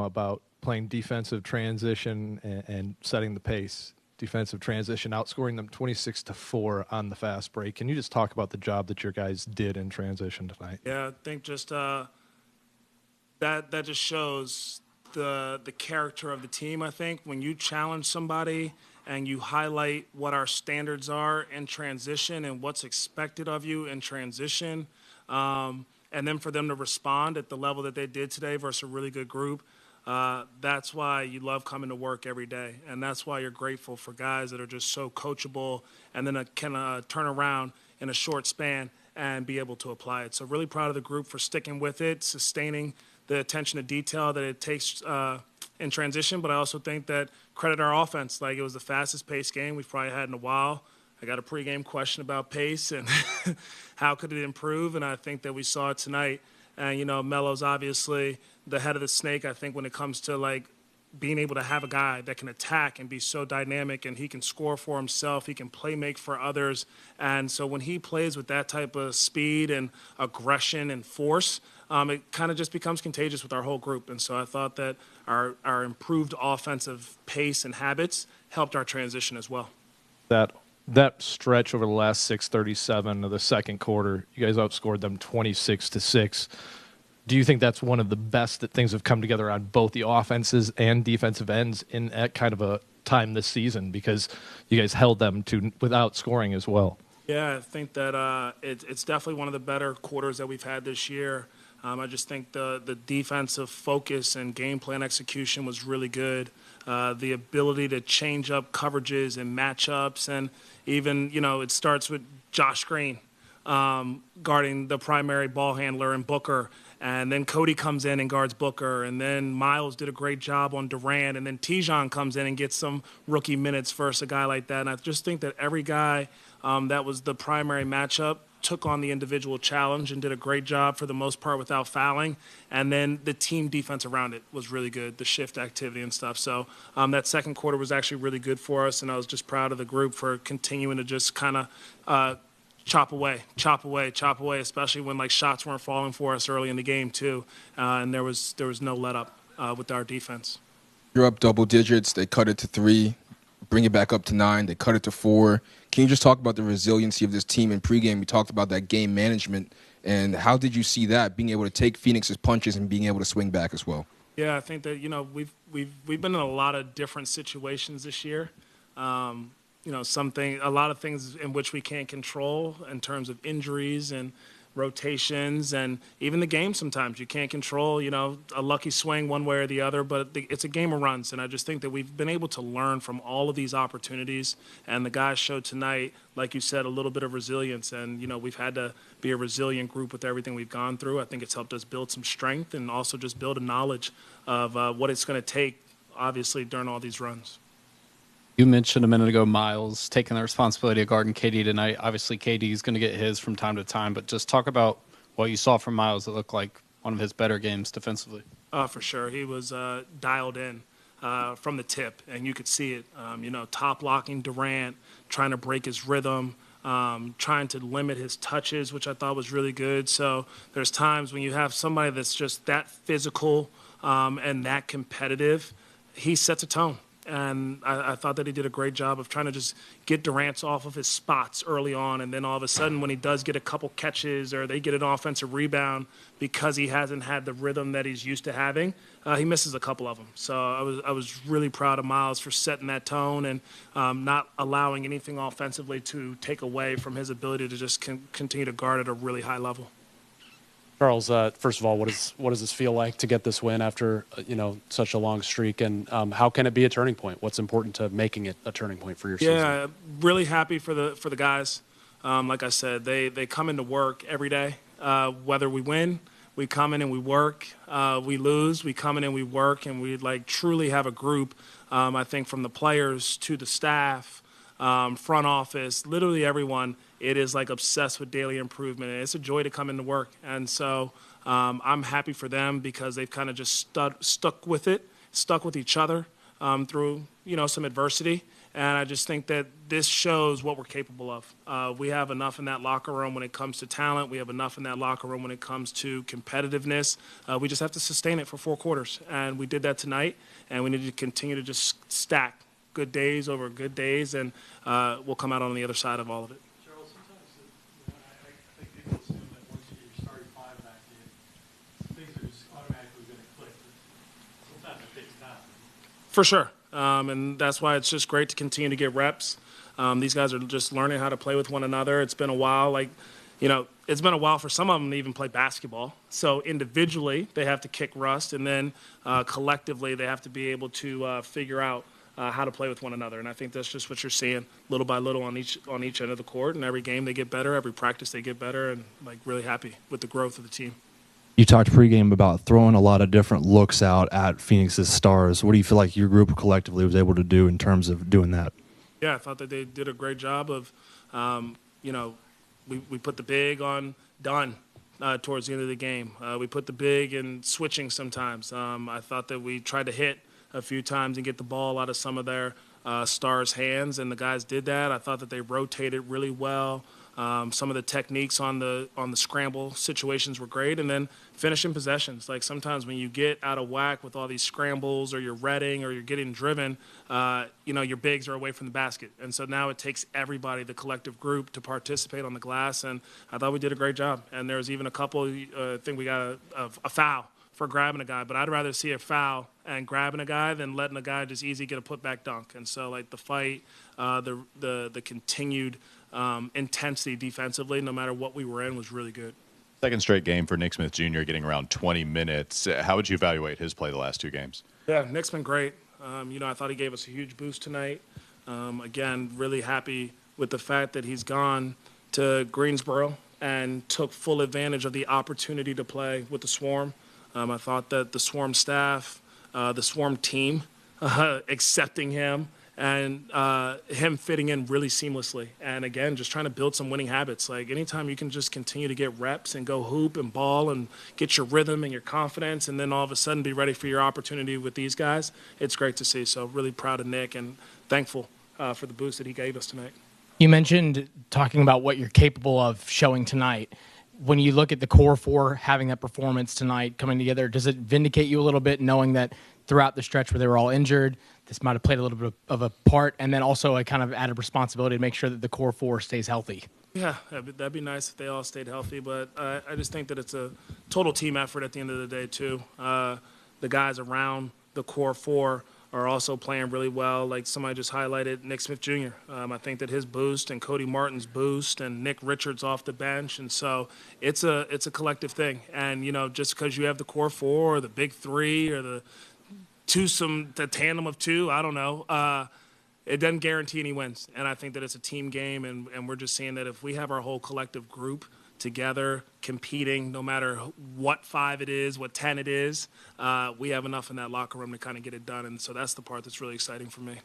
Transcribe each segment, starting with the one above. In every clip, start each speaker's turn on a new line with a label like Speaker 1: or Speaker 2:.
Speaker 1: about playing defensive transition and setting the pace. Defensive transition, outscoring them 26-4 on the fast break. Can you just talk about the job that your guys did in transition tonight?
Speaker 2: Yeah, I think just that just shows the character of the team. I think when you challenge somebody and you highlight what our standards are in transition and what's expected of you in transition, and then for them to respond at the level that they did today versus a really good group, that's why you love coming to work every day. And that's why you're grateful for guys that are just so coachable and then can turn around in a short span and be able to apply it. So really proud of the group for sticking with it, sustaining the attention to detail that it takes in transition. But I also think that credit our offense. Like, it was the fastest paced game we've probably had in a while. I got a pregame question about pace and how could it improve, and I think that we saw it tonight. And, Melo's obviously the head of the snake, I think, when it comes to, like, being able to have a guy that can attack and be so dynamic, and he can score for himself, he can play make for others. And so when he plays with that type of speed and aggression and force, it kind of just becomes contagious with our whole group. And so I thought that our improved offensive pace and habits helped our transition as well.
Speaker 1: That stretch over the last 6:37 of the second quarter, you guys outscored them 26-6. Do you think that's one of the best that things have come together on both the offenses and defensive ends in that kind of a time this season, because you guys held them to without scoring as well?
Speaker 2: Yeah, I think that it's definitely one of the better quarters that we've had this year. I just think the defensive focus and game plan execution was really good. The ability to change up coverages and matchups, and even, it starts with Josh Green guarding the primary ball handler in Booker, and then Cody comes in and guards Booker, and then Miles did a great job on Durant, and then Tijon comes in and gets some rookie minutes versus a guy like that. And I just think that every guy that was the primary matchup took on the individual challenge and did a great job for the most part without fouling. And then the team defense around it was really good, the shift activity and stuff. So that second quarter was actually really good for us, and I was just proud of the group for continuing to just kind of chop away, especially when, like, shots weren't falling for us early in the game too. And there was no let up with our defense.
Speaker 3: You're up double digits. They cut it to 3, bring it back up to 9. They cut it to 4. Can you just talk about the resiliency of this team in pregame? We talked about that game management, and how did you see that, being able to take Phoenix's punches and being able to swing back as well?
Speaker 2: Yeah, I think that, we've been in a lot of different situations this year. A lot of things in which we can't control in terms of injuries and rotations, and even the game sometimes you can't control, a lucky swing one way or the other, but it's a game of runs. And I just think that we've been able to learn from all of these opportunities, and the guys showed tonight, like you said, a little bit of resilience. And, we've had to be a resilient group with everything we've gone through. I think it's helped us build some strength and also just build a knowledge of what it's going to take, obviously, during all these runs.
Speaker 4: You mentioned a minute ago Miles taking the responsibility of guarding KD tonight. Obviously, KD is going to get his from time to time, but just talk about what you saw from Miles that looked like one of his better games defensively.
Speaker 2: For sure. He was dialed in from the tip, and you could see it. Top blocking Durant, trying to break his rhythm, trying to limit his touches, which I thought was really good. So there's times when you have somebody that's just that physical and that competitive, he sets a tone. And I thought that he did a great job of trying to just get Durant off of his spots early on. And then all of a sudden, when he does get a couple catches or they get an offensive rebound, because he hasn't had the rhythm that he's used to having, he misses a couple of them. So I was really proud of Miles for setting that tone and not allowing anything offensively to take away from his ability to just continue to guard at a really high level.
Speaker 5: Charles, first of all, what does this feel like to get this win after such a long streak, and how can it be a turning point? What's important to making it a turning point for your season?
Speaker 2: Yeah, really happy for the guys. Like I said, they come into work every day. Whether we win, we come in and we work. We lose, we come in and we work, and we truly have a group. I think from the players to the staff, front office, literally everyone. It is obsessed with daily improvement, and it's a joy to come into work. And so I'm happy for them because they've kind of just stuck with each other through some adversity, And I just think that this shows what we're capable of. We have enough in that locker room when it comes to talent. We have enough in that locker room when it comes to competitiveness. We just have to sustain it for 4 quarters. And we did that tonight, and we need to continue to just stack good days over good days, and we'll come out on the other side of all of it.
Speaker 6: Cheryl, sometimes I think people assume that once you get your starting five back in, things are just automatically going to click. Sometimes it takes time.
Speaker 2: For sure. And that's why it's just great to continue to get reps. These guys are just learning how to play with one another. It's been a while, it's been a while for some of them to even play basketball. So individually, they have to kick rust, and then collectively, they have to be able to figure out how to play with one another. And I think that's just what you're seeing little by little on each end of the court. And every game they get better, every practice they get better, and really happy with the growth of the team.
Speaker 7: You talked pregame about throwing a lot of different looks out at Phoenix's stars. What do you feel like your group collectively was able to do in terms of doing that?
Speaker 2: Yeah, I thought that they did a great job of, we put the big on Dunn towards the end of the game. We put the big in switching sometimes. I thought that we tried to hit a few times and get the ball out of some of their stars' hands, and the guys did that. I thought that they rotated really well. Some of the techniques on the scramble situations were great, and then finishing possessions. Like sometimes when you get out of whack with all these scrambles, or you're reading, or you're getting driven, your bigs are away from the basket, and so now it takes everybody, the collective group, to participate on the glass. And I thought we did a great job. And there was even a couple. I think we got a foul for grabbing a guy, but I'd rather see a foul and grabbing a guy than letting a guy just easy get a putback dunk. And so the fight, the continued intensity defensively, no matter what we were in, was really good.
Speaker 8: Second straight game for Nick Smith Jr. getting around 20 minutes. How would you evaluate his play the last 2 games?
Speaker 2: Yeah, Nick's been great. I thought he gave us a huge boost tonight. Again, really happy with the fact that he's gone to Greensboro and took full advantage of the opportunity to play with the Swarm. I thought that the Swarm staff, the Swarm team, accepting him, and him fitting in really seamlessly. And again, just trying to build some winning habits. Like anytime you can just continue to get reps and go hoop and ball and get your rhythm and your confidence, and then all of a sudden be ready for your opportunity with these guys, it's great to see. So really proud of Nick and thankful for the boost that he gave us tonight.
Speaker 9: You mentioned talking about what you're capable of showing tonight. When you look at the core 4 having that performance tonight coming together, does it vindicate you a little bit knowing that throughout the stretch where they were all injured, this might have played a little bit of a part, and then also a kind of added responsibility to make sure that the core 4 stays healthy?
Speaker 2: Yeah, that'd be nice if they all stayed healthy, but I just think that it's a total team effort at the end of the day, too. The guys around the core 4 are also playing really well. Like somebody just highlighted Nick Smith Jr. I think that his boost and Cody Martin's boost and Nick Richards off the bench, and so it's a collective thing. And just because you have the core 4 or the big 3 or the tandem of 2, I don't know. It doesn't guarantee any wins, and I think that it's a team game, and we're just seeing that if we have our whole collective group together competing, no matter what 5 it is, what 10 it is, we have enough in that locker room to kind of get it done, and so that's the part that's really exciting for me.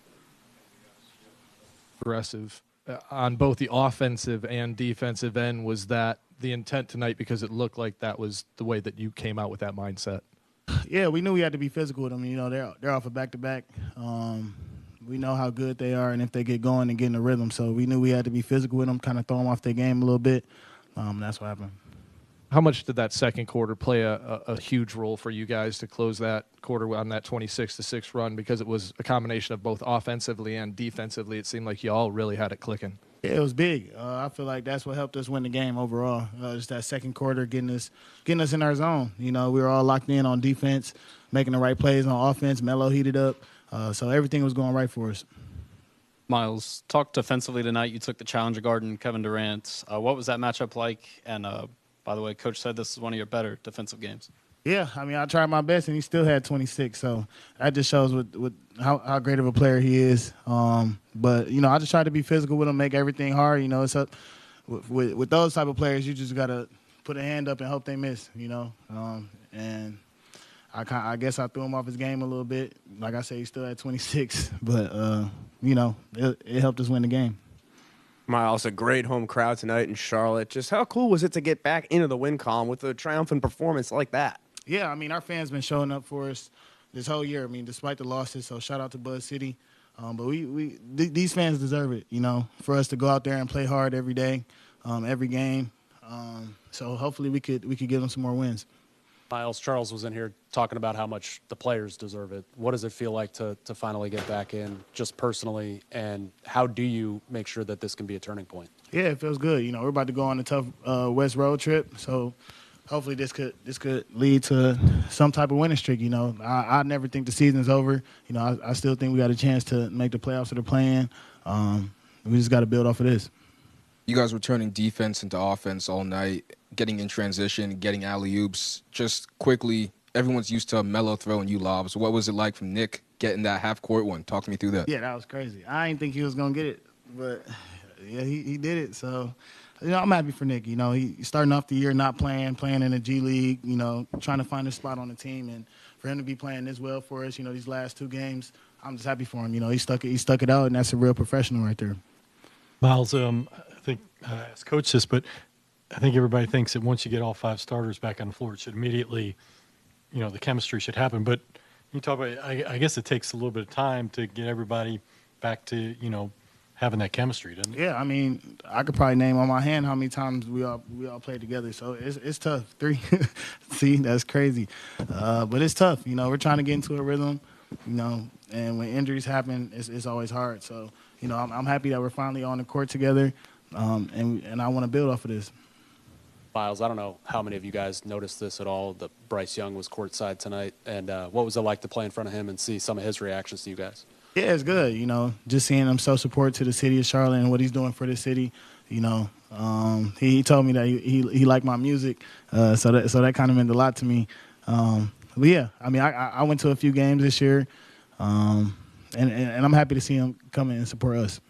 Speaker 1: Aggressive on both the offensive and defensive end. Was that the intent tonight, because it looked like that was the way that you came out with that mindset?
Speaker 10: Yeah, we knew we had to be physical with them. They're off a back-to-back. We know how good they are, and if they get going and get in a rhythm. So we knew we had to be physical with them, kind of throw them off their game a little bit. That's what happened.
Speaker 1: How much did that second quarter play a huge role for you guys to close that quarter on that 26-6 run? Because it was a combination of both offensively and defensively. It seemed like you all really had it clicking.
Speaker 10: Yeah, it was big. I feel like that's what helped us win the game overall. Just that second quarter getting us in our zone. We were all locked in on defense, making the right plays on offense. Melo heated up. So everything was going right for us.
Speaker 4: Miles, talk defensively tonight. You took the challenger guard and Kevin Durant. What was that matchup like? And by the way, Coach said this is one of your better defensive games.
Speaker 10: Yeah, I tried my best, and he still had 26. So that just shows how great of a player he is. But I just tried to be physical with him, make everything hard. It's up with those type of players. You just gotta put a hand up and hope they miss. And I guess I threw him off his game a little bit. Like I said, he still had 26. But it helped us win the game.
Speaker 11: Miles, a great home crowd tonight in Charlotte. Just how cool was it to get back into the win column with a triumphant performance like that?
Speaker 10: Yeah, our fans been showing up for us this whole year. Despite the losses. So shout out to Buzz City. But these fans deserve it, for us to go out there and play hard every day, every game. So hopefully we could give them some more wins.
Speaker 5: Miles, Charles was in here talking about how much the players deserve it. What does it feel like to finally get back in, just personally, and how do you make sure that this can be a turning point?
Speaker 10: Yeah, it feels good. We're about to go on a tough West road trip, so hopefully this could lead to some type of winning streak. I never think the season's over. I still think we got a chance to make the playoffs that are playing. We just got to build off of this.
Speaker 3: You guys were turning defense into offense all night, getting in transition, getting alley-oops. Just quickly, everyone's used to Melo throwing you lobs. What was it like from Nick getting that half-court one? Talk to me through that.
Speaker 10: Yeah, that was crazy. I didn't think he was going to get it, but, yeah, he did it. So, I'm happy for Nick. He's starting off the year not playing in the G League, trying to find a spot on the team. And for him to be playing this well for us, these last 2 games, I'm just happy for him. He stuck it out, and that's a real professional right there.
Speaker 6: Miles, I think I asked Coach this, but I think everybody thinks that once you get all 5 starters back on the floor, it should immediately, the chemistry should happen. But you talk about, I guess it takes a little bit of time to get everybody back to, having that chemistry, doesn't it?
Speaker 10: Yeah, I could probably name on my hand how many times we all played together. So it's tough. 3, see, that's crazy. But it's tough. We're trying to get into a rhythm. And when injuries happen, it's always hard. So I'm happy that we're finally on the court together, and I want to build off of this.
Speaker 5: Miles, I don't know how many of you guys noticed this at all, that Bryce Young was courtside tonight, and what was it like to play in front of him and see some of his reactions to you guys? Yeah,
Speaker 10: it's good, just seeing him show support to the city of Charlotte and what he's doing for the city. He told me that he liked my music, so that kind of meant a lot to me. But yeah, I went to a few games this year, and I'm happy to see him come in and support us.